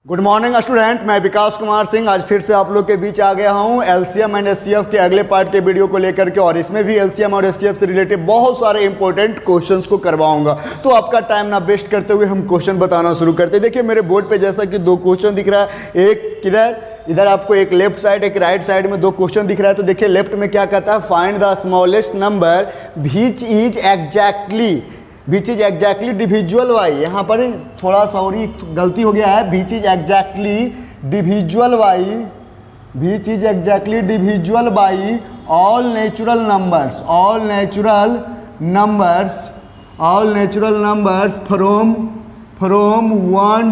Good morning student, मैं विकास कुमार सिंह आज फिर से आप लोग के बीच आ गया हूं एलसीएम एंड एचसीएफ के अगले पार्ट के वीडियो को लेकर के। और इसमें भी एलसीएम और एचसीएफ से रिलेटेड बहुत सारे इंपॉर्टेंट क्वेश्चंस को करवाऊंगा। तो आपका टाइम ना वेस्ट करते हुए हम क्वेश्चन बताना शुरू करते हैं। देखिए मेरे बोर्ड पे जैसा कि दो क्वेश्चन दिख रहा है, एक किधर, इधर आपको एक लेफ्ट साइड एक राइट साइड में दो क्वेश्चन दिख रहा है। तो देखिए लेफ्ट में क्या कहता है, find the smallest number which is exactly डिविजुअल by, यहाँ पर थोड़ा सॉरी गलती हो गया है, which is exactly डिविजुअल by all natural numbers from 1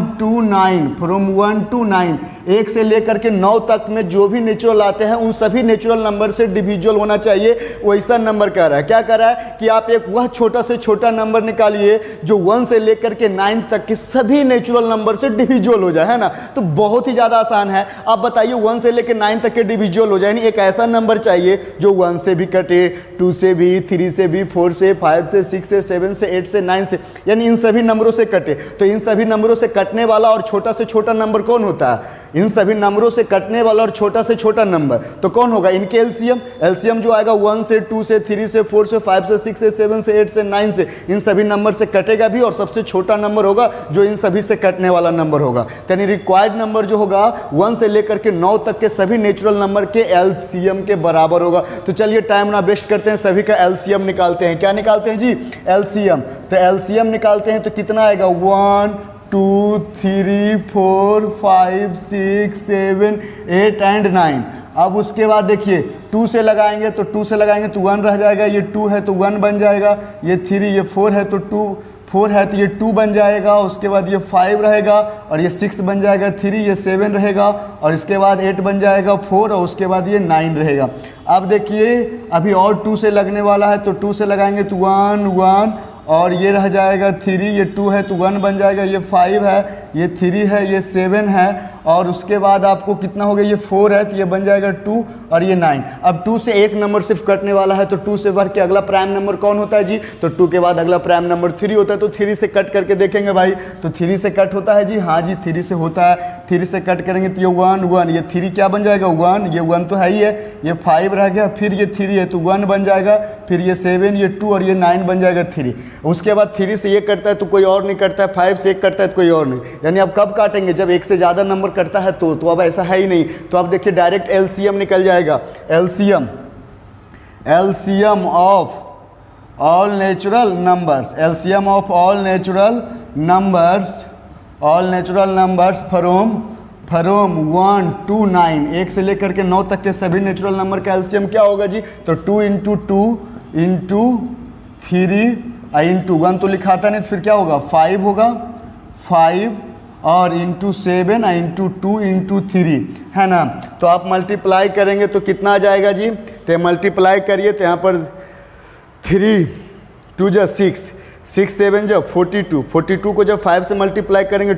to 9 एक से लेकर के 9 तक में जो भी नेचुरल आते हैं उन सभी नेचुरल नंबर से डिविजुअल होना चाहिए। वैसा नंबर कह रहा है, क्या कह रहा है कि आप एक वह छोटा से छोटा नंबर निकालिए जो 1 से लेकर के 9 तक के सभी नेचुरल नंबर से डिविजुअल हो जाए, है ना। तो बहुत ही ज़्यादा आसान है। आप बताइए 1 से लेकर 9 तक के डिविजुअल हो जाए, यानी एक ऐसा नंबर चाहिए जो 1 से भी कटे, 2 से भी, 3 से भी, 4 से, 5 से, 6 से, 7 से, 8 से, 9 से, यानी इन सभी नंबरों से कटे। तो इन सभी नंबरों से कटने वाला और छोटा से छोटा नंबर कौन होता है? इन सभी नंबरों से कटने वाला और छोटा से छोटा नंबर तो कौन होगा? इनके एलसीएम जो आएगा 1 से, 2 से, 3 से, 4 से, 5 से, 6 से, 7 से, 8 से, 9 से, इन सभी नंबर से कटेगा भी और सबसे छोटा नंबर होगा जो इन सभी से कटने वाला नंबर होगा। यानी रिक्वायर्ड नंबर जो होगा 1 से लेकर के 9 तक के सभी नेचुरल नंबर के एलसीएम के बराबर होगा। तो चलिए टाइम ना वेस्ट करते हैं, सभी का एलसीएम निकालते हैं। क्या निकालते हैं जी? एलसीएम। तो एलसीएम निकालते हैं तो कितना आएगा? 1 2 3 4 5 6 7 8 एंड 9। अब उसके बाद देखिए 2 से लगाएंगे तो 2 से लगाएंगे तो 1 रह जाएगा, ये 2 है तो 1 बन जाएगा, ये 3, ये 4 है तो 4 है तो ये 2 बन जाएगा, उसके बाद ये 5 रहेगा और ये 6 बन जाएगा, 3, ये 7 रहेगा और इसके बाद 8 बन जाएगा 4 और उसके बाद ये 9 रहेगा। अब देखिए अभी और 2 से लगने वाला है तो 2 से लगाएंगे तो 1 1 और ये रह जाएगा 3, ये 2 है तो 1 बन जाएगा, ये 5 है, ये 3 है, ये 7 है और उसके बाद आपको कितना हो गया? ये 4 है तो ये बन जाएगा 2 और ये 9। अब 2 से एक नंबर सिर्फ कटने वाला है तो 2 से बढ़ के अगला प्राइम नंबर कौन होता है जी? तो 2 के बाद अगला प्राइम नंबर 3 होता है। तो 3 से कट करके देखेंगे भाई, तो 3 से कट होता है जी? हाँ जी 3 से होता है। 3 से कट करेंगे तो ये 1 1, ये 3 क्या बन जाएगा? 1, ये 1 तो है ही है, ये 5 रह गया, फिर ये 3 है तो 1 बन जाएगा, फिर ये 7, ये 2 और ये 9 बन जाएगा 3। उसके बाद 3 से ये कटता है तो कोई और नहीं कटता है, 5 से एक कटता है तो कोई और नहीं। यानी आप कब काटेंगे? जब एक से ज़्यादा नंबर कटता है तो अब ऐसा है ही नहीं। तो अब देखिए डायरेक्ट एलसीएम निकल जाएगा। LCM of all natural numbers from 1 to 9 एक से लेकर के 9 तक के सभी नेचुरल नंबर का एलसीएम क्या होगा जी? तो 2 × 2 × 3 इंटू 1 तो लिखाता नहीं तो फिर क्या होगा? 5 होगा, 5 और इंटू 7 इंटू 2 इंटू 3, है ना। तो आप मल्टीप्लाई करेंगे तो कितना आ जाएगा जी? तो मल्टीप्लाई करिए तो यहाँ पर 3 2 जा 6, 6 7 जा 42, 42 को जब 5 से मल्टीप्लाई करेंगे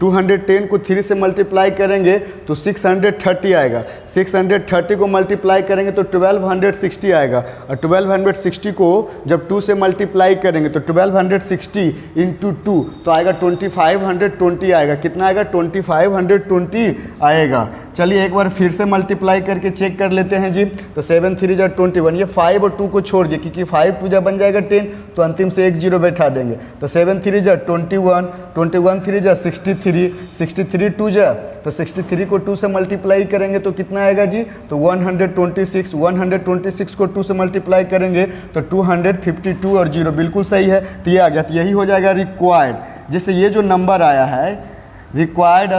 210 को 3 से मल्टीप्लाई करेंगे तो 630 आएगा। 630 को मल्टीप्लाई करेंगे तो 1260 आएगा और 1260 को जब 2 से मल्टीप्लाई करेंगे तो 1260 इंटू 2 तो आएगा 2520 आएगा। कितना आएगा? 2520 आएगा। चलिए एक बार फिर से मल्टीप्लाई करके चेक कर लेते हैं जी। तो 7 3 जा 21, ये 5 और 2 को छोड़ दिए क्योंकि 5 2 जा बन जाएगा 10, तो अंतिम से एक 0 बैठा देंगे। तो 7 3 जा 21, 21 3 जा 63, 63 2 जा तो 63 को 2 से मल्टीप्लाई करेंगे तो कितना आएगा जी? तो 126, 126 को 2 से मल्टीप्लाई करेंगे तो 252 और 0 बिल्कुल सही है। तो ये आ गया, तो यही हो जाएगा रिक्वायर्ड। जैसे ये जो नंबर आया है रिक्वायर्ड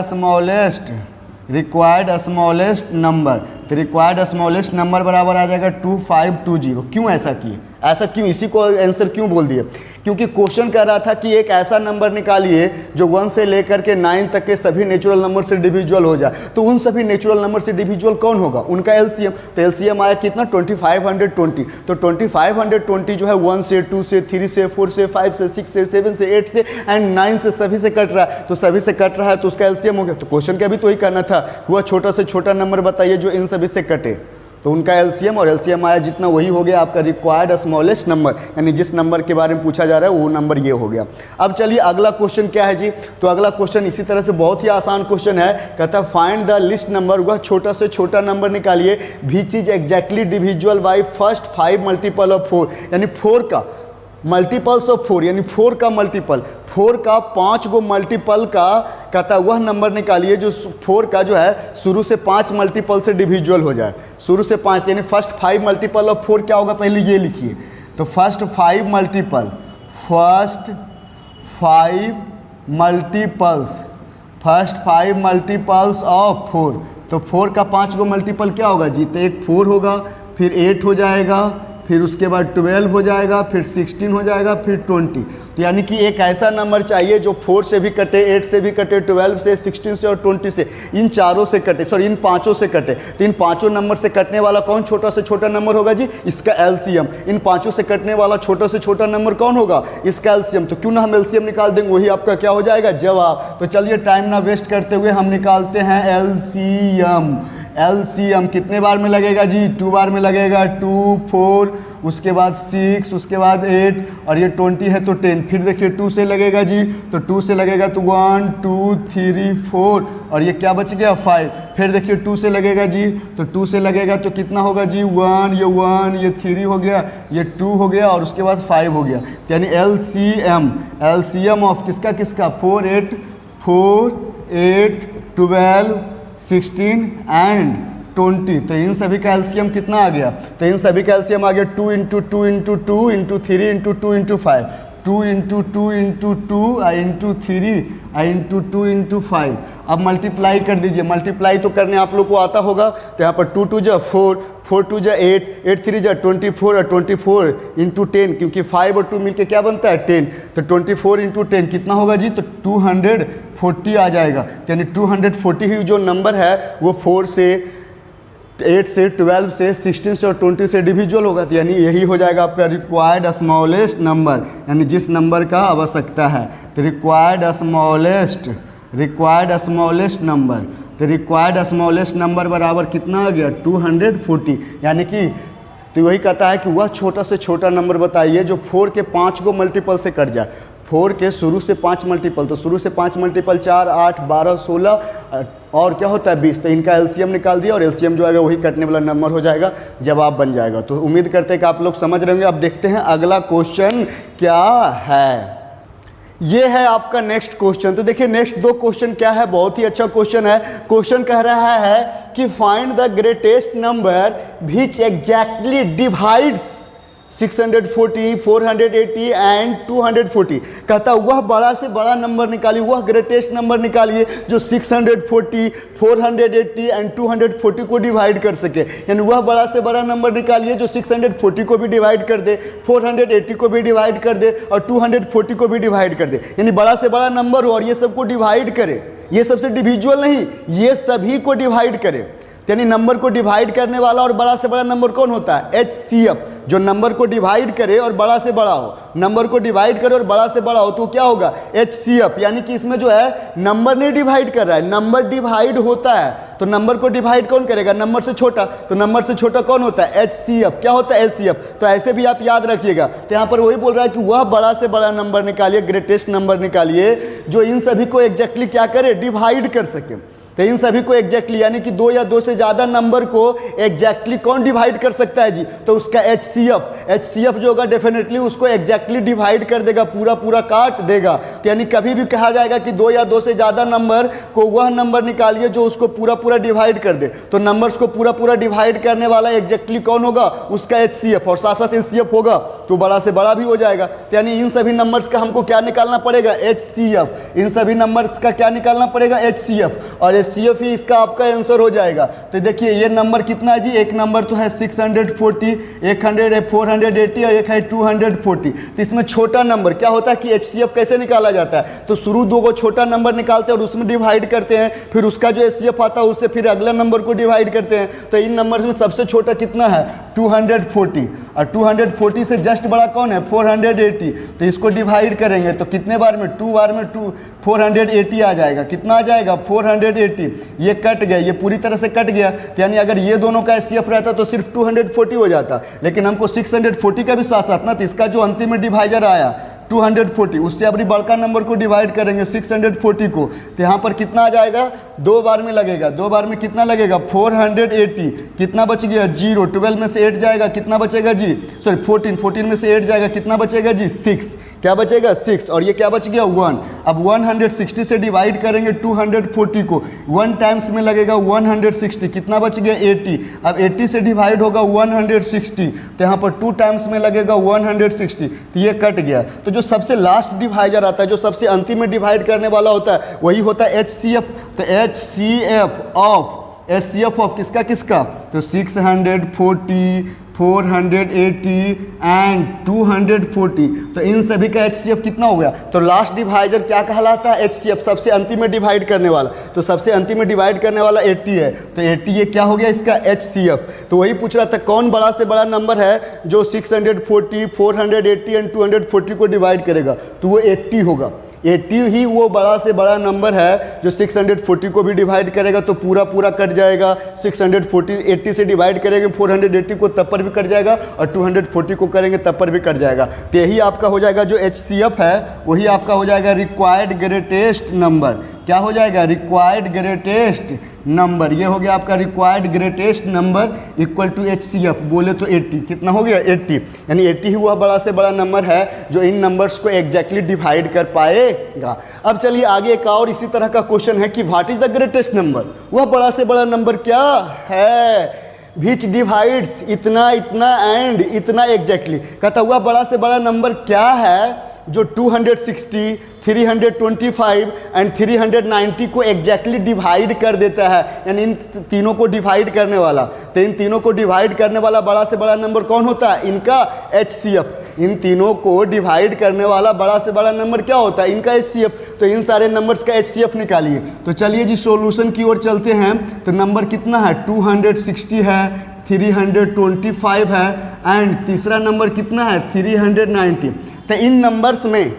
स्मॉलेस्ट नंबर, तो रिक्वायर्ड स्मॉलेस्ट नंबर बराबर आ जाएगा 2520। क्यों ऐसा किए? ऐसा क्यों, इसी को आंसर क्यों बोल दिए? क्योंकि क्वेश्चन कह रहा था कि एक ऐसा नंबर निकालिए जो 1 से लेकर के 9 तक के सभी नेचुरल नंबर से डिविजुअल हो जाए। तो उन सभी नेचुरल नंबर से डिविजुअल कौन होगा? उनका एलसीएम। तो एलसीएम आया कितना? 2520। तो 2520 जो है 1 से, 2 से, 3 से, 4 से, 5 से, 6 से, 7 से, 8 से एंड 9 से सभी से कट रहा है। तो सभी से कट रहा है तो उसका एलसीएम हो गया। तो क्वेश्चन का भी तो ही करना था कि वह छोटा से छोटा नंबर बताइए जो इन सभी से कटे। तो उनका एलसीएम और एलसीएम आया जितना, वही हो गया आपका रिक्वायर्ड स्मॉलेस्ट नंबर, यानी जिस नंबर के बारे में पूछा जा रहा है वो नंबर ये हो गया। अब चलिए अगला क्वेश्चन क्या है जी, तो अगला क्वेश्चन इसी तरह से बहुत ही आसान क्वेश्चन है, कहता है फाइंड द लिस्ट नंबर, वह छोटा से छोटा नंबर निकालिए which is exactly डिविजुअल by first 5 multiple of 4, यानी 4 का मल्टीपल्स ऑफ 4, यानी 4 का मल्टीपल, 4 का 5 गो मल्टीपल का, कहता है वह नंबर निकालिए जो 4 का जो है शुरू से 5 मल्टीपल से डिविजुअल हो जाए, शुरू से 5, यानी फर्स्ट 5 मल्टीपल ऑफ 4 क्या होगा, पहले ये लिखिए, तो फर्स्ट 5 मल्टीपल्स ऑफ 4, तो 4 का 5 गो मल्टीपल क्या होगा जी, तो एक 4 होगा, फिर 8 हो जाएगा, फिर उसके बाद 12 हो जाएगा, फिर 16 हो जाएगा, फिर 20। तो यानी कि एक ऐसा नंबर चाहिए जो 4 से भी कटे, 8 से भी कटे, 12 से, 16 से और 20 से, इन चारों से कटे, सॉरी इन पांचों से कटे। तो इन पांचों नंबर से कटने वाला कौन छोटा से छोटा नंबर होगा जी, इसका एलसीएम। इन पांचों से कटने वाला छोटा से छोटा नंबर कौन होगा, इसका एलसीएम। तो क्यों ना हम एलसीएम निकाल देंगे, वही आपका क्या हो जाएगा, जवाब। तो चलिए टाइम ना वेस्ट करते हुए हम निकालते हैं एलसीएम। एलसीएम कितने बार में लगेगा जी, 2 बार में लगेगा, 2 4, उसके बाद 6, उसके बाद 8 और ये 20 है तो 10, फिर देखिए 2 से लगेगा जी, तो 2 से लगेगा तो 1 2 3 4 और ये क्या बच गया 5, फिर देखिए 2 से लगेगा जी, तो 2 से लगेगा तो कितना होगा जी 1, ये 3 हो गया, ये 2 हो गया और उसके बाद 5 हो गया। यानी एलसीएम ऑफ किसका किसका 4 8 12 16 एंड 20, तो इन सभी का एलसीएम कितना आ गया, तो इन सभी का एलसीएम आ गया 2 × 2 × 2 × 3 × 2 × 5, 2 × 2 × 2 × 3 × 2 × 5। अब मल्टीप्लाई कर दीजिए, मल्टीप्लाई तो करने आप लोग को आता होगा, तो यहाँ पर 2 2 जा 4, 4 2 जा 8, 8 3 जा 24 और 24 × 10, क्योंकि 5 और 2 मिलके क्या बनता है 10, तो 24 × 10 कितना होगा जी, तो 240 आ जाएगा। यानी 240 ही जो नंबर है वो 4 से 8 से 12 से 16 से और 20 से डिविजुअल होगा। तो यानी यही हो जाएगा आपका रिक्वायर्ड स्मॉलेस्ट नंबर, यानी जिस नंबर का आवश्यकता है। तो रिक्वायर्ड स्मॉलेस्ट नंबर, तो रिक्वायर्ड स्मॉलेस्ट नंबर बराबर कितना आ गया 240, यानी कि तो वही कहता है कि वह छोटा से छोटा नंबर बताइए जो 4 के 5 गो मल्टीपल से कट जाए। 4 के शुरू से 5 मल्टीपल, तो शुरू से 5 मल्टीपल 4 8 12 16 और क्या होता है 20, तो इनका एलसीएम निकाल दिया और एलसीएम जो आएगा वही कटने वाला नंबर हो जाएगा, जवाब बन जाएगा। तो उम्मीद करते हैं कि आप लोग समझ रहे होंगे। अब देखते हैं अगला क्वेश्चन क्या है। ये है आपका नेक्स्ट क्वेश्चन। तो देखिए नेक्स्ट 2 क्वेश्चन क्या है, बहुत ही अच्छा क्वेश्चन है। क्वेश्चन कह रहा है कि find the greatest number which exactly divides 640, 480 and 240। कहता वह बड़ा से बड़ा नंबर निकालिए, वह ग्रेटेस्ट नंबर निकालिए जो 640, 480 एंड 240 को डिवाइड कर सके। यानी वह बड़ा से बड़ा नंबर निकालिए जो 640 को भी डिवाइड कर दे, 480 को भी डिवाइड कर दे और 240 को भी डिवाइड कर दे। यानी बड़ा से बड़ा नंबर हो और ये सबको डिवाइड करे, ये सबसे डिविजुअल नहीं, ये सभी को डिवाइड करे। यानी नंबर को डिवाइड करने वाला और बड़ा से बड़ा नंबर कौन होता है, एचसीएफ। जो नंबर को डिवाइड करे और बड़ा से बड़ा हो, नंबर को डिवाइड करे और बड़ा से बड़ा हो तो क्या होगा एचसीएफ। यानी कि इसमें जो है नंबर नहीं डिवाइड कर रहा है, नंबर डिवाइड होता है। तो नंबर को डिवाइड कौन करेगा, नंबर से छोटा, तो नंबर से छोटा कौन होता है एचसीएफ। क्या होता है एचसीएफ, तो ऐसे भी आप याद रखिएगा। तो यहाँ पर वही बोल रहा है कि वह बड़ा से बड़ा नंबर निकालिए, ग्रेटेस्ट नंबर निकालिए जो इन सभी को एग्जैक्टली क्या करे, डिवाइड कर सके। तो इन सभी को एग्जैक्टली यानी कि 2 या 2 से ज़्यादा नंबर को एग्जैक्टली कौन डिवाइड कर सकता है जी, तो उसका एचसीएफ जो होगा डेफिनेटली उसको एग्जैक्टली डिवाइड कर देगा, पूरा पूरा काट देगा। तो यानी कभी भी कहा जाएगा कि 2 या 2 से ज़्यादा नंबर को वह नंबर निकालिए जो उसको पूरा पूरा डिवाइड कर दे। तो नंबर्स को पूरा पूरा डिवाइड करने वाला एग्जैक्टली कौन होगा, उसका एचसीएफ, और साथ साथ एचसीएफ होगा तो बड़ा से बड़ा भी हो जाएगा। तो यानी इन सभी नंबर्स का हमको क्या निकालना पड़ेगा, एचसीएफ। इन सभी नंबर्स का क्या निकालना पड़ेगा, एचसीएफ, और एचसीएफ ही इसका आपका आंसर हो जाएगा। तो देखिए ये नंबर कितना है जी, एक नंबर तो है 640, एक 480 और एक है 240। तो इसमें छोटा नंबर क्या होता है कि एचसीएफ कैसे निकाला जाता है, तो शुरू 2 को छोटा नंबर निकालते हैं और उसमें डिवाइड करते हैं, फिर उसका जो एचसीएफ आता है उससे फिर अगला नंबर को डिवाइड करते हैं। तो इन नंबर्स में सबसे छोटा कितना है 240, और 240 से जस्ट बड़ा कौन है 480। तो इसको डिवाइड करेंगे तो कितने बार में 2 बार में 480 आ जाएगा। कितना आ जाएगा 480। ये कट गया, ये पूरी तरह से कट गया, यानी अगर ये दोनों का HCF रहता तो सिर्फ 240 हो जाता, लेकिन हमको 640 का भी साथ साथ ना, तो इसका जो अंतिम में डिवाइजर आया 240, उससे अपनी बड़का नंबर को डिवाइड करेंगे 640 को, तो यहाँ पर कितना आ जाएगा 2 बार में लगेगा। 2 बार में कितना लगेगा 480, कितना बच गया 0, 12 में से 8 जाएगा, कितना बचेगा जी, सॉरी 14 में से 8 जाएगा, कितना बचेगा जी 6, क्या बचेगा 6, और ये क्या बच गया 1। अब 160 से डिवाइड करेंगे 240 को, 1 टाइम्स में लगेगा 160, कितना बच गया 80। अब 80 से डिवाइड होगा 160, तो यहाँ पर 2 टाइम्स में लगेगा 160, तो ये कट गया। तो जो सबसे लास्ट डिवाइजर आता है, जो सबसे अंतिम में डिवाइड करने वाला होता है, वही होता है HCF। तो HCF ऑफ किसका किसका, तो 640, 480 एंड 240, तो इन सभी का HCF कितना हो गया। तो लास्ट डिवाइजर क्या कहलाता है HCF, सबसे अंतिम में डिवाइड करने वाला। तो सबसे अंतिम में डिवाइड करने वाला 80 है, तो 80 ये क्या हो गया इसका HCF। तो वही पूछ रहा था कौन बड़ा से बड़ा नंबर है जो 640, 480 एंड 240 को डिवाइड करेगा, तो वो 80 होगा। 80 ही वो बड़ा से बड़ा नंबर है जो 640 को भी डिवाइड करेगा तो पूरा पूरा कट जाएगा। 640 80 से डिवाइड करेंगे 480 को तब पर भी कट जाएगा, और 240 को करेंगे तब पर भी कट जाएगा। तो यही आपका हो जाएगा जो HCF है, वही आपका हो जाएगा रिक्वायर्ड ग्रेटेस्ट नंबर। क्या हो जाएगा रिक्वायर्ड ग्रेटेस्ट नंबर, ये हो गया आपका required greatest number equal to HCF। बोले तो 80, कितना हो गया 80, यानी 80 ही वह बड़ा से बड़ा नंबर है जो इन नंबर्स को एग्जैक्टली डिवाइड कर पाएगा। अब चलिए आगे एक और इसी तरह का क्वेश्चन है कि what is the greatest number, वह बड़ा से बड़ा नंबर क्या है विच डिवाइड्स इतना इतना एंड इतना एग्जैक्टली। कहता हुआ बड़ा से बड़ा नंबर क्या है जो 260, 325 एंड 390 को एग्जैक्टली डिवाइड कर देता है, यानी इन तीनों को डिवाइड करने वाला। तो इन तीनों को डिवाइड करने वाला बड़ा से बड़ा नंबर कौन होता है, इनका HCF। इन तीनों को डिवाइड करने वाला बड़ा से बड़ा नंबर क्या होता है, इनका HCF। तो इन सारे नंबर्स का HCF निकालिए। तो चलिए जी सॉल्यूशन की ओर चलते हैं। तो नंबर कितना है 260 है, 325 है एंड तीसरा नंबर कितना है 390। तो इन नंबर्स में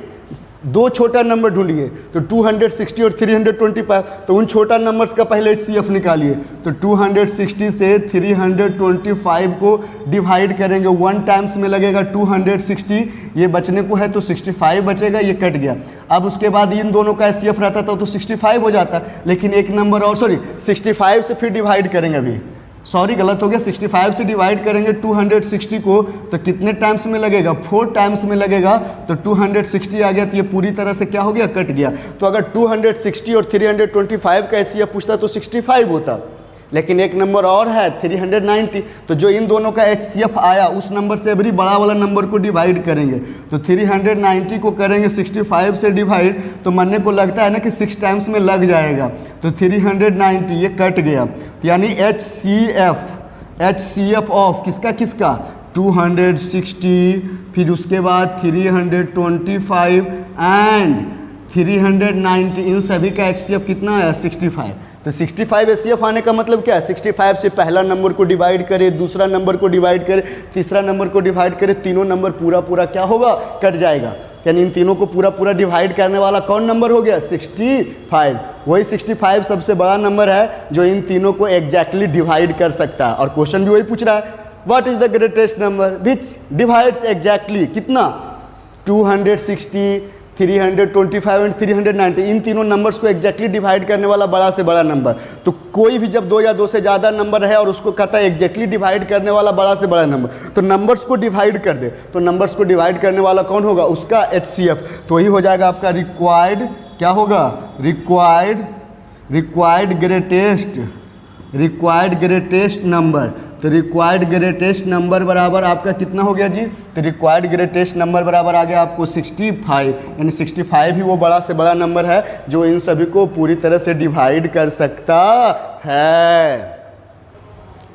दो छोटा नंबर ढूंढिए, तो 260 और 325, तो उन छोटा नंबर्स का पहले HCF निकालिए। तो 260 से 325 को डिवाइड करेंगे, 1 टाइम्स में लगेगा 260, ये बचने को है तो 65 बचेगा, ये कट गया। अब उसके बाद इन दोनों का HCF रहता तो 65 हो जाता, लेकिन एक नंबर और, सॉरी 65 से फिर डिवाइड करेंगे, अभी सॉरी गलत हो गया, 65 से डिवाइड करेंगे 260 को, तो कितने टाइम्स में लगेगा 4 टाइम्स में लगेगा, तो 260 आ गया। तो ये पूरी तरह से क्या हो गया कट गया। तो अगर 260 और 325 का HCF पूछता तो 65 होता, लेकिन एक नंबर और है 390, तो जो इन दोनों का HCF आया उस नंबर से अभी बड़ा वाला नंबर को डिवाइड करेंगे। तो 390 को करेंगे 65 से डिवाइड, तो मानने को लगता है ना कि 6 टाइम्स में लग जाएगा, तो 390 ये कट गया, यानी HCF ऑफ किसका किसका 260, फिर उसके बाद 325 एंड 390, इन सभी का HCF कितना है 65। तो 65 HCF आने का मतलब क्या है, 65 से पहला नंबर को डिवाइड करे, दूसरा नंबर को डिवाइड करे, तीसरा नंबर को डिवाइड करे, तीनों नंबर पूरा पूरा क्या होगा कट जाएगा। यानी इन तीनों को पूरा पूरा डिवाइड करने वाला कौन नंबर हो गया 65। वही 65 सबसे बड़ा नंबर है जो इन तीनों को एग्जैक्टली डिवाइड कर सकता है। और क्वेश्चन भी वही पूछ रहा है, what is the greatest number which divides exactly कितना 260, 325 एंड 390, इन तीनों नंबर्स को एग्जैक्टली डिवाइड करने वाला बड़ा से बड़ा नंबर। तो कोई भी जब 2 या 2 से ज़्यादा नंबर है और उसको कहता है एग्जैक्टली डिवाइड करने वाला बड़ा से बड़ा नंबर, तो नंबर्स को डिवाइड कर दे, तो नंबर्स को डिवाइड करने वाला कौन होगा उसका HCF। तो वही हो जाएगा आपका रिक्वायर्ड, क्या होगा रिक्वायर्ड ग्रेटेस्ट नंबर। तो रिक्वायर्ड ग्रेटेस्ट नंबर बराबर आपका कितना हो गया जी, तो रिक्वायर्ड ग्रेटेस्ट नंबर बराबर आ गया आपको 65, यानी 65 ही वो बड़ा से बड़ा नंबर है जो इन सभी को पूरी तरह से डिवाइड कर सकता है।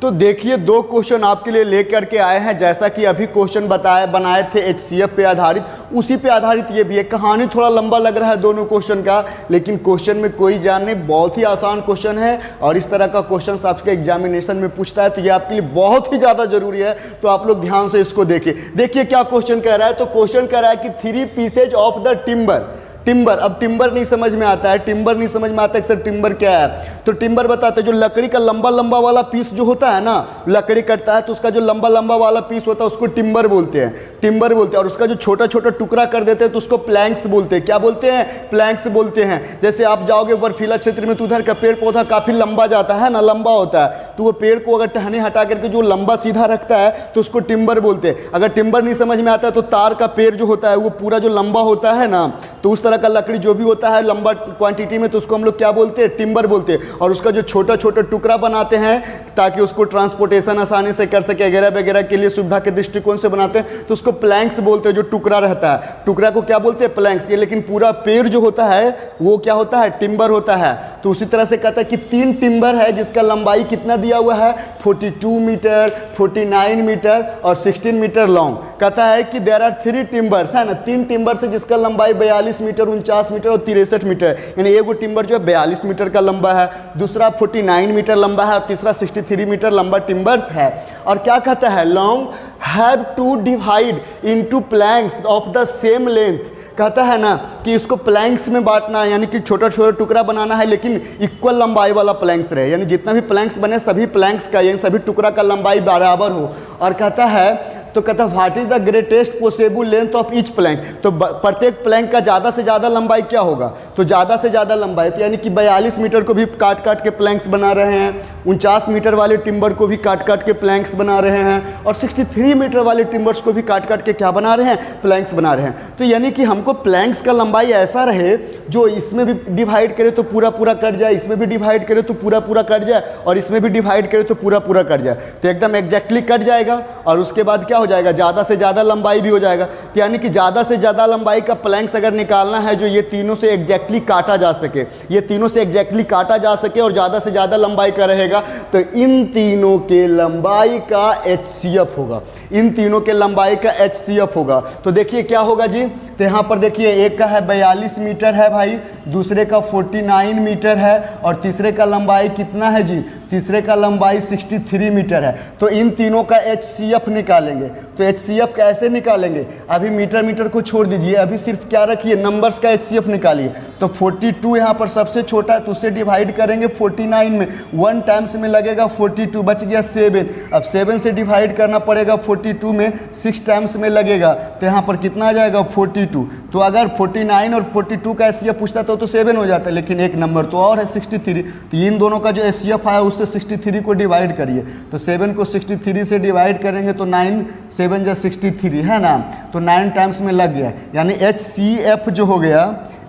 तो देखिए दो क्वेश्चन आपके लिए लेकर के आए हैं। जैसा कि अभी क्वेश्चन बनाए थे HCF पे आधारित, उसी पे आधारित ये भी है। कहानी थोड़ा लंबा लग रहा है दोनों क्वेश्चन का, लेकिन क्वेश्चन में कोई जान नहीं, बहुत ही आसान क्वेश्चन है। और इस तरह का क्वेश्चन आपके एग्जामिनेशन में पूछता है तो ये आपके लिए बहुत ही ज़्यादा जरूरी है। तो आप लोग ध्यान से इसको देखिए क्या क्वेश्चन कह रहा है। तो क्वेश्चन कह रहा है कि 3 पीसेज ऑफ द टिम्बर। अब टिम्बर नहीं समझ में आता है, टिम्बर नहीं समझ में आता है कि सर टिम्बर क्या है। तो टिम्बर बताते हैं जो लकड़ी का लंबा लंबा वाला पीस जो होता है ना, लकड़ी कटता है तो उसका जो लंबा लंबा वाला पीस होता है उसको टिम्बर बोलते हैं। और उसका जो छोटा छोटा टुकड़ा कर देते हैं तो उसको प्लैंक्स बोलते हैं। क्या बोलते हैं? प्लैंक्स बोलते हैं। जैसे आप जाओगे बर्फीला क्षेत्र में तो उधर का पेड़ पौधा काफ़ी लंबा जाता है ना, लंबा होता है, तो वो पेड़ को अगर टहनी हटा करके जो लंबा सीधा रखता है तो उसको टिम्बर बोलते हैं। अगर टिम्बर नहीं समझ में आता है तो तार का पेड़ जो होता है वो पूरा जो लंबा होता है ना, तो उस तरह का लकड़ी जो भी होता है लंबा क्वांटिटी में, तो उसको हम लोग क्या बोलते हैं? टिम्बर बोलते हैं। और उसका जो छोटा छोटा टुकड़ा बनाते हैं ताकि उसको ट्रांसपोर्टेशन आसानी से कर सके वगैरह वगैरह के लिए सुविधा के दृष्टिकोण से बनाते हैं, तो उसको प्लैंक्स बोलते हैं। जो टुकड़ा रहता है, टुकड़ा को क्या बोलते हैं? प्लैंक्स। ये लेकिन पूरा पेड़ जो होता है वो क्या होता है? टिम्बर होता है। तो उसी तरह से कहता है कि 3 टिम्बर है जिसका लंबाई कितना दिया हुआ है? 42 मीटर, 49 मीटर और 16 मीटर लॉन्ग। कहता है कि देयर आर 3 टिम्बर्स, है ना, 3 टिम्बर्स है जिसका लंबाई 42 मीटर, 49 मीटर और 63 मीटर। यानी एगो टिम्बर जो है 42 मीटर का लंबा है, दूसरा 49 मीटर लंबा है और तीसरा 63 मीटर लंबा टिम्बर्स है। और क्या कहता है? Long have to divide into planks of the same length. कहता है ना कि इसको प्लैंक्स में बांटना है, यानी कि छोटा छोटा टुकड़ा बनाना है लेकिन इक्वल लंबाई वाला प्लैंक्स रहे, यानी जितना भी प्लैंक्स बने सभी प्लैंक्स का, यानी सभी टुकड़ा का लंबाई बराबर हो। और कहता है what is the greatest possible length of each plank. तो प्रत्येक प्लैंक का ज़्यादा से ज़्यादा लंबाई क्या होगा? तो ज़्यादा से ज़्यादा लंबाई तो यानी कि 42 मीटर को भी काट काट के प्लैंक्स बना रहे हैं, 49 मीटर वाले टिम्बर को भी काट काट के प्लैंक्स बना रहे हैं, और 63 मीटर वाले टिम्बर्स को भी काट काट के क्या बना रहे हैं? प्लैंक्स बना रहे हैं। तो यानी कि हमको प्लैंक्स का लंबाई ऐसा रहे जो इसमें भी डिवाइड करे तो पूरा पूरा कट जाए, इसमें भी डिवाइड करे तो पूरा पूरा कट जाए, और इसमें भी डिवाइड करे तो पूरा पूरा कट जाए। तो एकदम एग्जैक्टली कट जाएगा और उसके बाद क्या हो जाएगा? ज़्यादा से ज़्यादा लंबाई भी हो जाएगा। तो यानी कि ज़्यादा से ज़्यादा लंबाई का प्लैंक्स अगर निकालना है जो ये तीनों से एग्जैक्टली काटा जा सके, ये तीनों से एग्जैक्टली काटा जा सके और ज़्यादा से ज़्यादा लंबाई का रहेगा, तो इन तीनों के लंबाई का HCF होगा। इन तीनों के लंबाई का HCF होगा। तो देखिए क्या होगा जी, तो यहाँ पर देखिए एक का है 42 मीटर है भाई, दूसरे का 49 मीटर है और तीसरे का लंबाई कितना है जी? तीसरे का लंबाई 63 मीटर है। तो इन तीनों का HCF निकालेंगे। तो HCF कैसे निकालेंगे? अभी मीटर मीटर को छोड़ दीजिए, अभी सिर्फ क्या रखिए? नंबर्स का HCF निकालिए। तो 42 यहाँ पर सबसे छोटा है तो उससे डिवाइड करेंगे 49 में, 1 टाइम्स में लगेगा 42, बच गया 7। अब 7 से डिवाइड करना पड़ेगा 42 में, 6 टाइम्स में लगेगा, तो यहाँ पर कितना आ जाएगा? 42। तो अगर 49 और 42 का HCF पूछता तो 7 हो जाता है, लेकिन एक नंबर तो और है 63। तो इन दोनों का जो HCF आया उससे 63 को डिवाइड करिए। तो 7 को 63 से डिवाइड करेंगे तो 9 7 जा 63 है ना, तो 9 टाइम्स में लग गया। यानी HCF जो हो गया,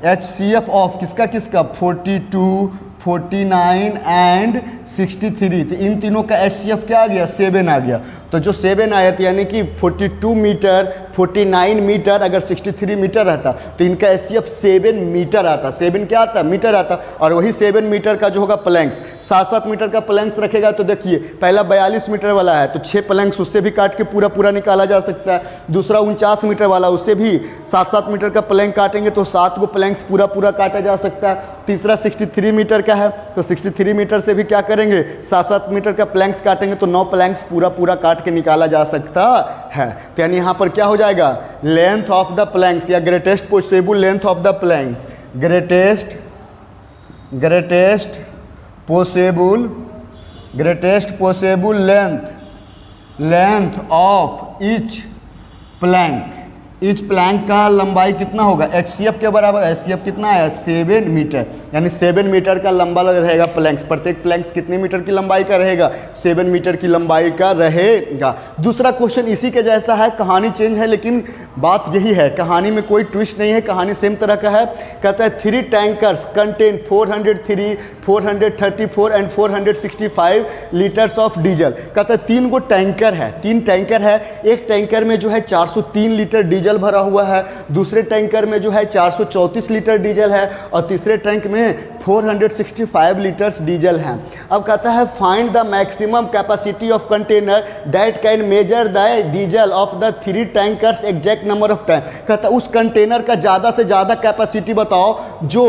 HCF ऑफ किसका किसका? 42, 49 एंड 63। तो इन तीनों का HCF क्या आ गया? 7 आ गया। तो जो 7 आया था यानी कि 42 मीटर, 49 मीटर, अगर 63 मीटर रहता तो इनका HCF 7 मीटर आता। 7 क्या आता? मीटर आता। और वही 7 मीटर का जो होगा प्लैंक्स, 7-7 मीटर का प्लैंक्स रखेगा। तो देखिए पहला 42 मीटर वाला है तो 6 प्लैंक्स उससे भी काट के पूरा पूरा निकाला जा सकता है। दूसरा 49 मीटर वाला, उससे भी 7-7 मीटर का प्लैंक काटेंगे तो 7 को प्लैंक्स पूरा पूरा काटा जा सकता है। तीसरा 63 मीटर का है तो 63 मीटर से भी क्या करेंगे? 7-7 मीटर का प्लैंक्स काटेंगे तो 9 प्लैंक्स पूरा पूरा काट के निकाला जा सकता है। तो यानी यहाँ पर क्या हो जाएगा? लेंथ ऑफ द प्लैंक्स या greatest possible length of the plank, greatest possible length of each plank. Each plank का लंबाई कितना होगा? HCF के बराबर। HCF कितना है? 7 मीटर, यानी 7 मीटर का लंबा रहेगा प्लैंक्स। प्रत्येक प्लैंक्स कितने मीटर की लंबाई का रहेगा? 7 मीटर की लंबाई का रहेगा। दूसरा क्वेश्चन इसी के जैसा है, कहानी चेंज है लेकिन बात यही है, कहानी में कोई ट्विस्ट नहीं है, कहानी सेम तरह का है। कहता है 3 tankers contain 403, 434 and 465 litres of diesel. कहता है 3 गो टैंकर है, 3 टैंकर है। एक टैंकर में जो है 403 लीटर डीजल भरा हुआ है, दूसरे टैंकर में जो है 434 लीटर डीजल है और तीसरे टैंक में 465 लीटर्स डीजल हैं। अब कहता है find the maximum capacity of container that can measure the diesel of the 3 tankers exact number of tank. कहता है उस कंटेनर का ज़्यादा से ज़्यादा कैपेसिटी बताओ जो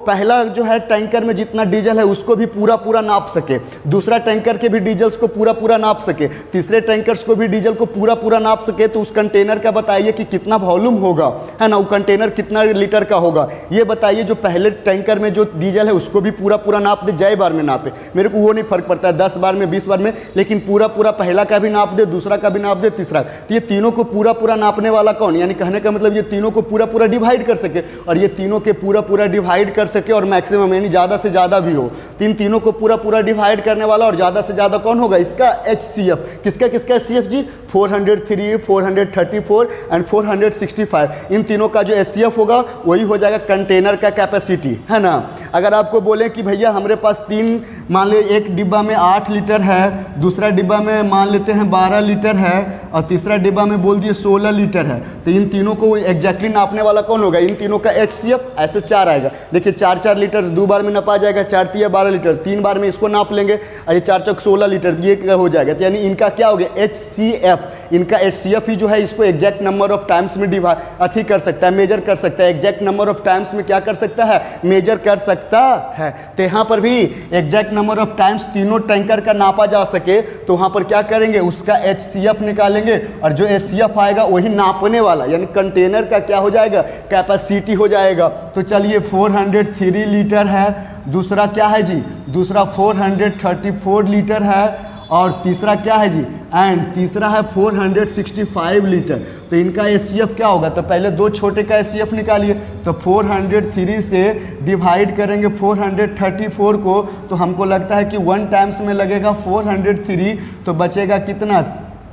पहला जो है टैंकर में जितना डीजल है उसको भी पूरा पूरा नाप सके, दूसरा टैंकर के भी डीजल्स को पूरा पूरा नाप सके, तीसरे टैंकर्स को भी डीजल को पूरा पूरा नाप सके। तो उस कंटेनर का बताइए कि कितना वॉल्यूम होगा, है ना, वो कंटेनर कितना लीटर का होगा ये बताइए। जो पहले टैंकर में जो डीजल है उसको भी पूरा पूरा नाप दे, जय बार में नापे, मेरे को वो नहीं फर्क पड़ता है 10 बार में 20 बार में, लेकिन पूरा पूरा पहला का भी नाप दे, दूसरा का भी नाप दे, तीसरा। तो ये तीनों को पूरा पूरा नापने वाला कौन, यानी कहने का मतलब ये तीनों को पूरा पूरा डिवाइड कर सके, और ये तीनों के पूरा पूरा डिवाइड कर सके और मैक्सिमम यानी ज़्यादा से ज़्यादा भी हो। इन तीनों को पूरा पूरा डिवाइड करने वाला और ज़्यादा से ज़्यादा कौन होगा, इसका HCF। किसका किसका HCF जी, 403, 434 एंड 465। इन तीनों का जो HCF होगा वही हो जाएगा कंटेनर का कैपेसिटी, है ना। अगर आपको बोले कि भैया हमारे पास 3 मान ले, एक डिब्बा में 8 लीटर है, दूसरा डिब्बा में मान लेते हैं 12 लीटर है, और तीसरा डिब्बा में बोल दिए 16 लीटर है, तो इन तीनों को एग्जैक्टली नापने वाला कौन होगा, इन तीनों का HCF। ऐसे 4 आएगा, देखिए 4 लीटर 2 बार में नपा जाएगा, 4 तिया 12 लीटर, 3 बार में इसको नाप लेंगे, और ये 4 चौक 16 लीटर ये हो जाएगा। तो यानी इनका क्या हो गया, HCF। इनका HCF ही जो है इसको एग्जैक्ट नंबर ऑफ टाइम्स में अथी कर सकता है, मेजर कर सकता है, एग्जैक्ट नंबर ऑफ टाइम्स में क्या कर सकता है, मेजर कर सकता है। तो यहाँ पर भी एग्जैक्ट नंबर ऑफ टाइम्स तीनों टैंकर का नापा जा सके तो वहाँ पर क्या करेंगे, उसका HCF निकालेंगे, और जो HCF आएगा वही नापने वाला यानी कंटेनर का क्या हो जाएगा, कैपेसिटी हो जाएगा। तो चलिए 403 लीटर है, दूसरा क्या है जी, दूसरा 434 लीटर है, और तीसरा क्या है जी, एंड तीसरा है 465 लीटर। तो इनका HCF क्या होगा, तो पहले 2 छोटे का HCF निकालिए। तो 403 से डिवाइड करेंगे 434 को, तो हमको लगता है कि 1 टाइम्स में लगेगा 403, तो बचेगा कितना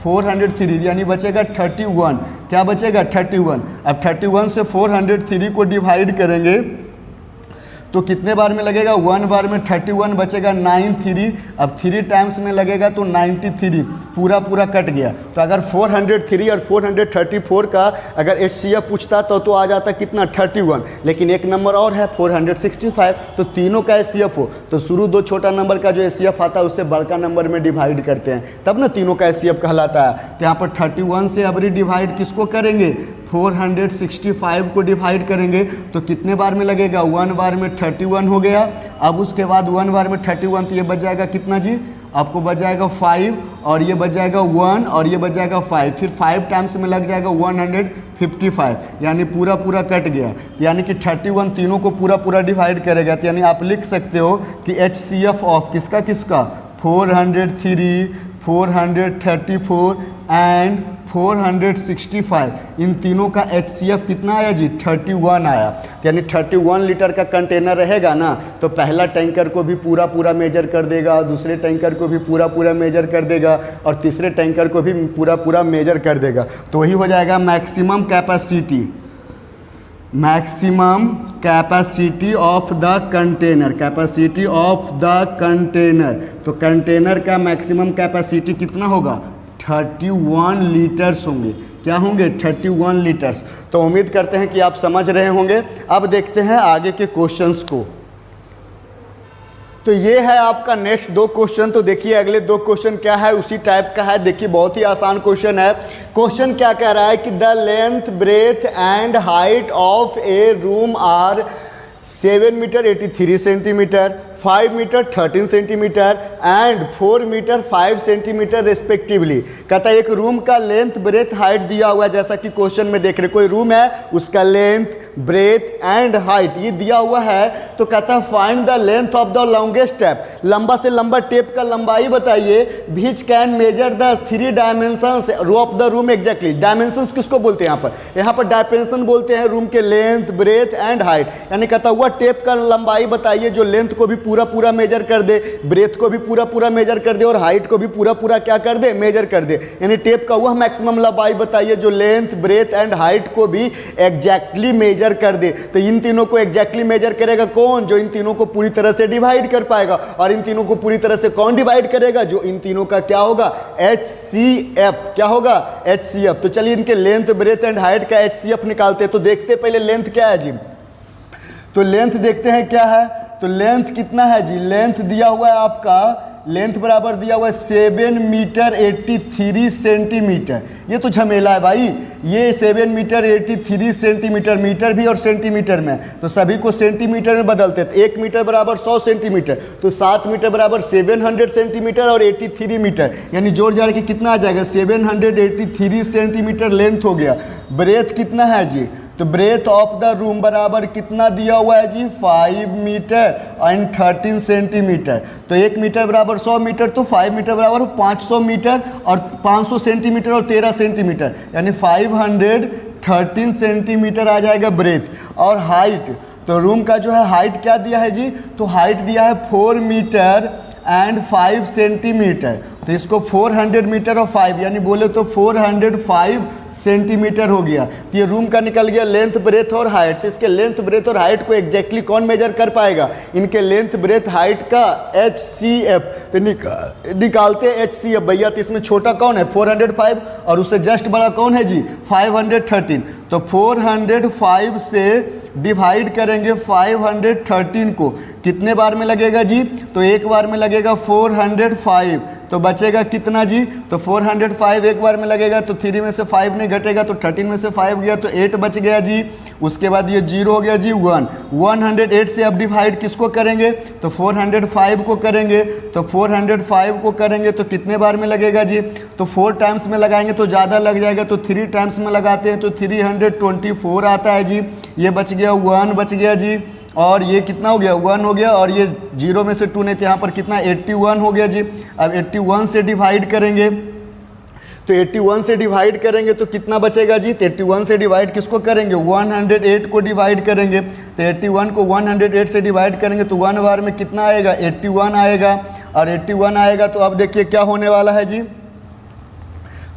403, यानी बचेगा 31। क्या बचेगा 31। अब 31 से 403 को डिवाइड करेंगे तो कितने बार में लगेगा, 1 बार में 31 बचेगा 93। अब 3 टाइम्स में लगेगा तो 93, पूरा पूरा कट गया। तो अगर 403 और 434 का अगर HCF पूछता तो आ जाता कितना 31, लेकिन एक नंबर और है 465, तो तीनों का HCF हो तो शुरू 2 छोटा नंबर का जो HCF आता है उससे बड़का नंबर में डिवाइड करते हैं, तब ना तीनों का HCF कहलाता है। तो यहाँ पर 31 से अब डिवाइड किसको करेंगे, 465 को डिवाइड करेंगे तो कितने बार में लगेगा, 1 बार में 31 हो गया। अब उसके बाद 1 बार में 31, तो ये बच जाएगा कितना जी, आपको बच जाएगा 5, और ये बच जाएगा 1, और ये बच जाएगा 5, फिर 5 टाइम्स में लग जाएगा 155, यानी पूरा पूरा कट गया। यानी कि 31 तीनों को पूरा पूरा डिवाइड करेगा। तो यानी आप लिख सकते हो कि HCF ऑफ किसका किसका, 403, 434 एंड 465, इन तीनों का HCF कितना आया जी, 31 आया। यानी 31 लीटर का कंटेनर रहेगा ना, तो पहला टैंकर को भी पूरा पूरा मेजर कर देगा, दूसरे टैंकर को भी पूरा पूरा मेजर कर देगा, और तीसरे टैंकर को भी पूरा पूरा मेजर कर देगा। तो वही हो जाएगा maximum capacity, maximum capacity of the container, capacity of the container. तो कंटेनर का मैक्सिमम कैपेसिटी कितना होगा, 31 लीटर्स होंगे। क्या होंगे, 31 लीटर्स। तो उम्मीद करते हैं कि आप समझ रहे होंगे। अब देखते हैं आगे के क्वेश्चंस को। तो ये है आपका नेक्स्ट 2 क्वेश्चन। तो देखिए अगले 2 क्वेश्चन क्या है, उसी टाइप का है। देखिए बहुत ही आसान क्वेश्चन है। क्वेश्चन क्या कह रहा है कि the length breadth and height of a room are 7 metre 83 centimetre, 5 metre 13 centimetre and 4 metre 5 centimetre respectively. कहता है एक रूम का लेंथ ब्रेथ हाइट दिया हुआ है, जैसा कि क्वेश्चन में देख रहे, कोई रूम है उसका लेंथ ब्रेथ एंड हाइट ये दिया हुआ है। तो कहता है find the length of the longest tape, लंबा से लंबा टेप का लंबाई बताइए। Which can measure the 3 dimensions of the room exactly. Dimensions किसको बोलते हैं यहाँ पर डायमेंशन बोलते हैं रूम के लेंथ ब्रेथ एंड हाइट। यानी कहता हुआ टेप का लंबाई बताइए जो लेंथ को भी पूरा पूरा मेजर कर दे, ब्रेथ को भी पूरा पूरा मेजर कर दे, और हाइट को भी पूरा पूरा क्या कर दे, मेजर कर दे। यानी टेप का वह मैक्सिमम लंबाई बताइए जो लेंथ ब्रेथ एंड हाइट को भी एग्जैक्टली मेजर कर दे। तो इन तीनों को एग्जैक्टली मेजर करेगा कौन, जो इन तीनों को पूरी तरह से डिवाइड कर पाएगा। और इन तीनों को पूरी तरह से कौन डिवाइड करेगा, जो इन तीनों का क्या होगा, HCF। क्या होगा, HCF। तो चलिए इनके लेंथ ब्रेथ एंड हाइट का HCF निकालते हैं। तो देखते हैं पहले लेंथ क्या है जी। तो लेंथ देखते हैं क्या है, तो लेंथ कितना है जी, लेंथ दिया हुआ है आपका, लेंथ बराबर दिया हुआ है 7 मीटर 83 सेंटीमीटर। ये तो झमेला है भाई, ये 7 मीटर 83 सेंटीमीटर, मीटर भी और सेंटीमीटर में, तो सभी को सेंटीमीटर में बदलते थे। 1 मीटर बराबर 100 सेंटीमीटर, तो 7 मीटर बराबर 700 सेंटीमीटर और 83 मीटर, यानी जोड़ जाड़ के कितना आ जाएगा 783 सेंटीमीटर लेंथ हो गया। ब्रेथ कितना है जी, तो ब्रेथ ऑफ द रूम बराबर कितना दिया हुआ है जी 5 मीटर एंड 13 सेंटीमीटर। तो 1 मीटर बराबर 100 मीटर, तो 5 मीटर बराबर 500 मीटर और 500 सेंटीमीटर और 13 सेंटीमीटर, यानी 513 सेंटीमीटर आ जाएगा ब्रेथ। और हाइट, तो रूम का जो है हाइट क्या दिया है जी, तो हाइट दिया है 4 मीटर एंड 5 सेंटीमीटर, तो इसको 400 मीटर और 5 यानी बोले तो 405 सेंटीमीटर हो गया। तो ये रूम का निकल गया लेंथ ब्रेथ और हाइट। तो इसके लेंथ ब्रेथ और हाइट को एग्जैक्टली कौन मेजर कर पाएगा, इनके लेंथ ब्रेथ हाइट का HCF। तो निकालते हैं HCF भैया, तो इसमें छोटा कौन है 405 और उससे जस्ट बड़ा कौन है जी 513। तो 405 से डिवाइड करेंगे 513 को, कितने बार में लगेगा जी, तो एक बार में लगेगा 405, तो बचेगा कितना जी, तो 405 एक बार में लगेगा, तो 3 में से 5 नहीं घटेगा, तो 13 में से 5 गया तो 8 बच गया जी। उसके बाद ये 0 हो गया जी 1, 108 से अब डिवाइड किसको करेंगे, तो 405 को करेंगे, तो 405 को करेंगे तो कितने बार में लगेगा जी, तो 4 टाइम्स में लगाएंगे तो ज़्यादा लग जाएगा, तो 3 टाइम्स में लगाते हैं तो 324 आता है जी। ये बच गया 1 बच गया जी, और ये कितना हो गया 1 हो गया, और ये 0 में से 2 नहीं थे, यहाँ पर कितना 81 हो गया जी। अब 81 से डिवाइड करेंगे, तो 81 से डिवाइड करेंगे तो कितना बचेगा जी, तो 81 से डिवाइड किसको करेंगे 108 को डिवाइड करेंगे, तो 81 को 108 से डिवाइड करेंगे तो 1 बार में कितना आएगा 81 आएगा, और 81 आएगा तो अब देखिए क्या होने वाला है जी,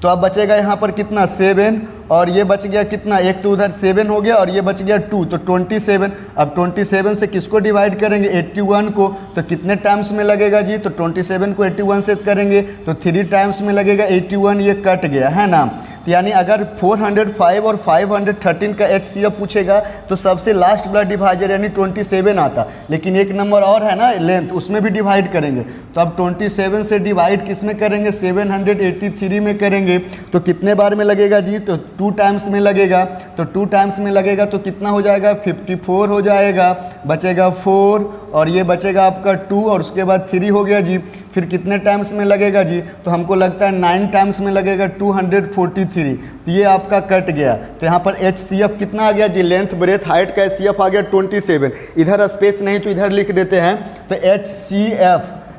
तो अब बचेगा यहाँ पर कितना 7, और ये बच गया कितना, एक तो उधर 7 हो गया और ये बच गया 2, तो 27। अब 27 से किसको डिवाइड करेंगे 81 को, तो कितने टाइम्स में लगेगा जी, तो 27 को 81 से करेंगे तो 3 टाइम्स में लगेगा 81, ये कट गया है ना। तो यानी अगर 405 और 513 का HCF पूछेगा तो सबसे लास्ट वाला डिवाइजर यानी 27 आता, लेकिन एक नंबर और है ना लेंथ, उसमें भी डिवाइड करेंगे, तो अब 27 से डिवाइड किस में करेंगे 783 में करेंगे, तो कितने बार में लगेगा जी, तो 2 टाइम्स में लगेगा, तो 2 टाइम्स में लगेगा तो कितना हो जाएगा 54 हो जाएगा, बचेगा 4 और ये बचेगा आपका 2 और उसके बाद 3 हो गया जी। फिर कितने टाइम्स में लगेगा जी, तो हमको लगता है 9 टाइम्स में लगेगा 243, तो ये आपका कट गया। तो यहाँ पर HCF कितना आ गया जी, लेंथ ब्रेथ हाइट का HCF आ गया 27। इधर स्पेस नहीं तो इधर लिख देते हैं, तो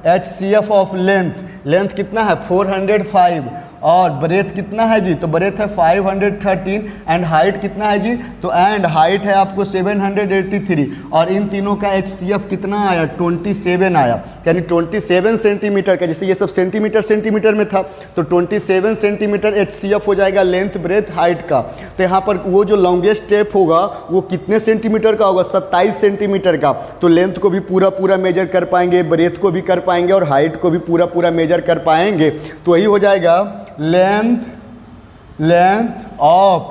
HCF ऑफ लेंथ कितना है 405 और ब्रेथ कितना है जी, तो ब्रेथ है 513 एंड हाइट कितना है जी, तो एंड हाइट है आपको 783 और इन तीनों का HCF कितना आया 27 आया, यानी 27 सेंटीमीटर का, जैसे ये सब सेंटीमीटर में था तो 27 सेंटीमीटर HCF हो जाएगा लेंथ ब्रेथ हाइट का। तो यहाँ पर वो जो लॉन्गेस्ट स्टेप होगा वो कितने सेंटीमीटर का होगा 27 सेंटीमीटर का, तो लेंथ को भी पूरा मेजर कर पाएंगे, ब्रेथ को भी कर पाएंगे और हाइट को भी पूरा मेजर कर पाएंगे, तो वही हो जाएगा length of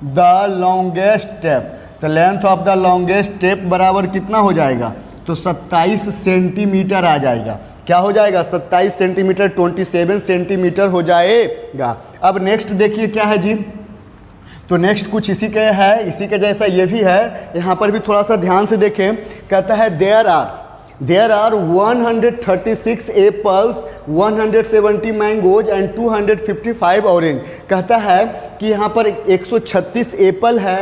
the longest step. तो length of the longest step बराबर कितना हो जाएगा, तो 27 सेंटीमीटर आ जाएगा। क्या हो जाएगा 27 सेंटीमीटर, 27 सेंटीमीटर हो जाएगा। अब नेक्स्ट देखिए क्या है जी, तो नेक्स्ट कुछ इसी के है, इसी के जैसा ये भी है, यहाँ पर भी थोड़ा सा ध्यान से देखें। कहता है There are 136 apples, 170 mangoes and 255 orange। कहता है कि यहाँ पर 136 एप्पल है,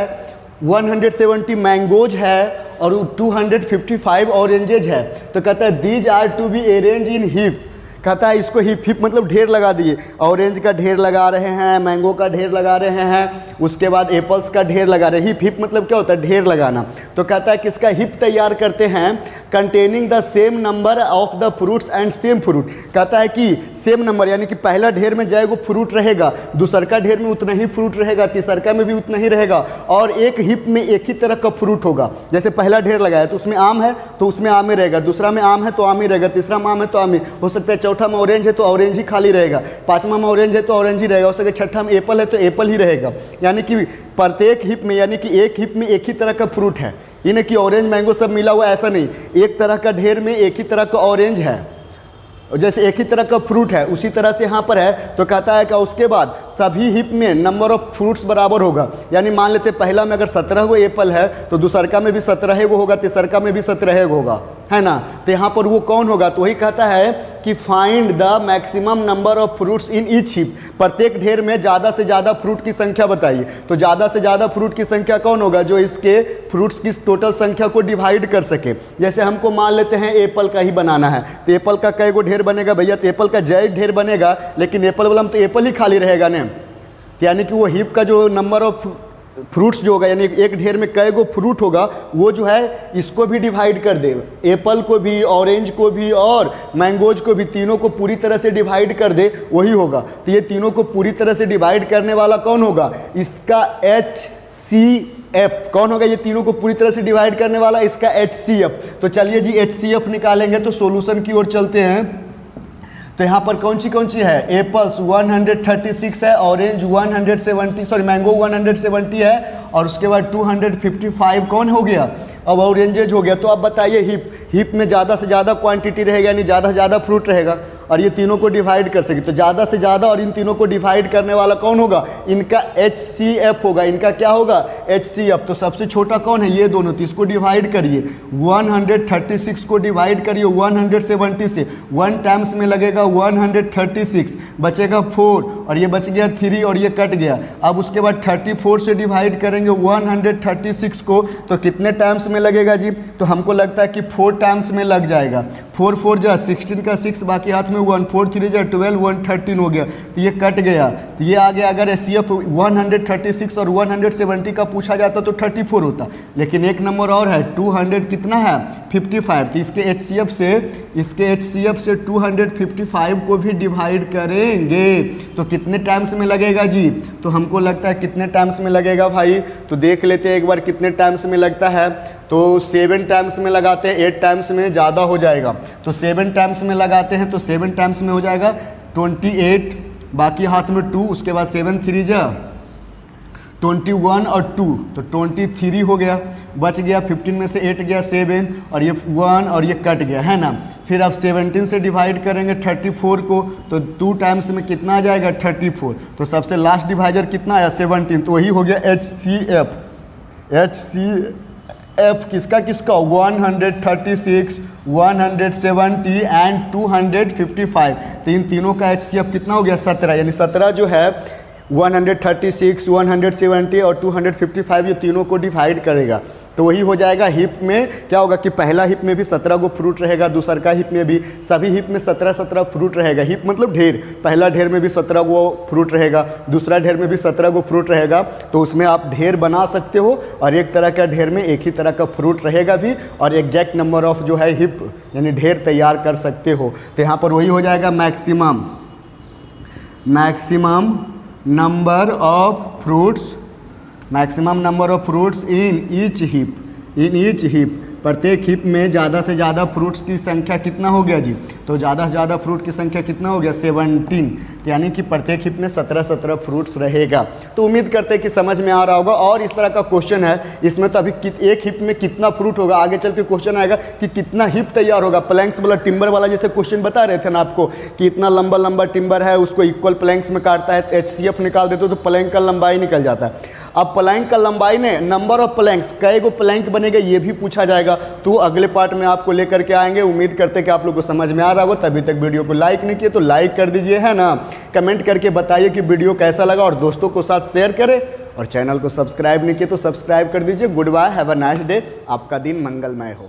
170 मैंगोज है और 255 ऑरेंजेज है। तो कहता है these are to be arrange in heap. कहता है इसको हिप मतलब ढेर लगा दिए, ऑरेंज का ढेर लगा रहे हैं, मैंगो का ढेर लगा रहे हैं, उसके बाद एप्पल्स का ढेर लगा रहे हैं। हिप मतलब क्या होता है ढेर लगाना। तो कहता है किसका हिप तैयार करते हैं, containing the same number of the fruits and same fruit. कहता है कि सेम नंबर यानी कि पहला ढेर में जाएगा फ्रूट रहेगा, दूसरका ढेर में उतना ही फ्रूट रहेगा, तीसरका में भी उतना ही रहेगा, और एक हिप में एक ही तरह का फ्रूट होगा। जैसे पहला ढेर लगाया तो उसमें आम है तो उसमें आम ही रहेगा, दूसरा में आम है तो आम ही रहेगा, तीसरा में आम है तो आम ही हो सकता है, चौथा में ऑरेंज है तो ऑरेंज ही खाली रहेगा, पांचवा में ऑरेंज है तो ऑरेंज ही रहेगा, हो सके छठा में एप्पल है तो एप्पल ही रहेगा। यानी कि प्रत्येक हिप में यानी कि एक हिप में एक ही तरह का फ्रूट है, ये नहीं कि ऑरेंज मैंगो सब मिला हुआ, ऐसा नहीं। एक तरह का ढेर में एक ही तरह का ऑरेंज है, जैसे एक ही तरह का फ्रूट है उसी तरह से यहाँ पर है। तो कहता है कि उसके बाद सभी हिप में नंबर ऑफ फ्रूट्स बराबर होगा। यानी मान लेते पहला में अगर 17 गो एप्पल है तो दूसरका में भी 17 गो होगा, तीसरका में भी 17 गो होगा, है ना। तो यहाँ पर वो कौन होगा, तो वही कहता है कि find the maximum number of fruits in each hip. प्रत्येक ढेर में ज़्यादा से ज़्यादा फ्रूट की संख्या बताइए। तो ज़्यादा से ज़्यादा फ्रूट की संख्या कौन होगा, जो इसके फ्रूट्स की टोटल संख्या को डिवाइड कर सके। जैसे हमको मान लेते हैं एप्पल का ही बनाना है, तो एप्पल का कई गो ढेर बनेगा भैया, तो एप्पल का जय ढेर बनेगा, लेकिन एप्पल वाला में तो एप्पल ही खाली रहेगा ना। यानी कि वो हिप का जो नंबर ऑफ फ्रूट्स जो होगा, यानी एक ढेर में कई गो फ्रूट होगा, वो जो है इसको भी डिवाइड कर दे, एप्पल को भी, ऑरेंज को भी और मैंगोज को भी, तीनों को पूरी तरह से डिवाइड कर दे, वही होगा। तो ये तीनों को पूरी तरह से डिवाइड करने वाला कौन होगा, इसका HCF कौन होगा, ये तीनों को पूरी तरह से डिवाइड करने वाला इसका HCF। तो चलिए जी HCF निकालेंगे, तो सॉल्यूशन की ओर चलते हैं। तो यहाँ पर कौन सी है, एप्पल्स 136 है, ऑरेंज 170 सॉरी मैंगो 170 है, और उसके बाद 255 कौन हो गया, अब ऑरेंजेज हो गया। तो अब बताइए हिप में ज़्यादा से ज़्यादा क्वांटिटी रहेगा, यानी ज़्यादा से ज़्यादा फ्रूट रहेगा, और ये तीनों को डिवाइड कर सके। तो ज़्यादा से ज़्यादा और इन तीनों को डिवाइड करने वाला कौन होगा, इनका HCF होगा। इनका क्या होगा, HCF। तो सबसे छोटा कौन है, ये दोनों, तो इसको डिवाइड करिए, 136 को डिवाइड करिए 170 से, 1 टाइम्स में लगेगा 136, बचेगा 4, और ये बच गया 3, और ये कट गया। अब उसके बाद 34 से डिवाइड करेंगे 136 को, तो कितने टाइम्स में लगेगा जी, तो हमको लगता है कि 4 टाइम्स में लग जाएगा। 4 4 जा 16 का 6, बाकी हाथ में 1, 4 3 जा 12, 113 हो गया, तो ये कट गया। तो ये आ गया। अगर HCF 136 और 170 का पूछा जाता तो 34 होता, लेकिन एक नंबर और है 200 कितना है 55। तो इसके HCF से 255 को भी डिवाइड करेंगे तो कितने टाइम्स में लगेगा जी, तो हमको लगता है कितने टाइम्स में लगेगा भाई, तो देख लेते हैं एक बार कितने टाइम्स में लगता है। तो 7 टाइम्स में लगाते हैं, 8 टाइम्स में ज़्यादा हो जाएगा, तो 7 टाइम्स में लगाते हैं, तो 7 टाइम्स में हो जाएगा 28, बाकी हाथ में 2, उसके बाद 7 3 जा 21 और 2, तो 23 हो गया, बच गया 15 में से 8 गया 7, और ये 1 और ये कट गया, है ना। फिर आप 17 से डिवाइड करेंगे 34 को, तो 2 टाइम्स में कितना आ जाएगा 34, तो सबसे लास्ट डिवाइजर कितना आया 17, तो वही हो गया HCF। किसका 136, 170 एंड 255। तो इन तीनों का HCF कितना हो गया 17, यानी 17 जो है 136, 170 और 255 ये तीनों को डिवाइड करेगा। तो वही हो जाएगा। हिप में क्या होगा कि पहला हिप में भी 17 गो फ्रूट रहेगा, दूसरा हिप में भी, सभी हिप में 17 फ्रूट रहेगा। हिप मतलब ढेर, पहला ढेर में भी 17 गो फ्रूट रहेगा, दूसरा ढेर में भी 17 गो फ्रूट रहेगा। तो उसमें आप ढेर बना सकते हो, और एक तरह का ढेर में एक ही तरह का फ्रूट रहेगा भी, और एग्जैक्ट नंबर ऑफ जो है हिप यानी ढेर तैयार कर सकते हो। तो यहाँ पर वही हो जाएगा maximum number of fruits in each hip. प्रत्येक हिप में ज़्यादा से ज़्यादा फ्रूट्स की संख्या कितना हो गया जी, तो ज़्यादा से ज़्यादा फ्रूट की संख्या कितना हो गया 17, यानी कि प्रत्येक हिप में 17 फ्रूट्स रहेगा। तो उम्मीद करते हैं कि समझ में आ रहा होगा। और इस तरह का क्वेश्चन है, इसमें तो अभी एक हिप में कितना फ्रूट होगा, आगे चल के क्वेश्चन आएगा कि कितना हिप तैयार होगा। प्लैंक्स वाला टिम्बर वाला जैसे क्वेश्चन बता रहे थे ना आपको कि इतना लंबा लंबा टिम्बर है, उसको इक्वल प्लैंक्स में काटता है, HCF निकाल देते हो तो प्लैंक का लंबाई निकल जाता है। अब प्लैंक का लंबाई ने नंबर ऑफ प्लैंक्स, कई गो प्लैंक बनेगा ये भी पूछा जाएगा। तो अगले पार्ट में आपको लेकर के आएंगे। उम्मीद करते हैं कि आप लोग को समझ में आ रहा होगा। तभी तक वीडियो को लाइक नहीं किए तो लाइक कर दीजिए, है ना। कमेंट करके बताइए कि वीडियो कैसा लगा, और दोस्तों को साथ शेयर करें, और चैनल को सब्सक्राइब नहीं किए तो सब्सक्राइब कर दीजिए। Good bye, have a nice day, आपका दिन मंगलमय हो।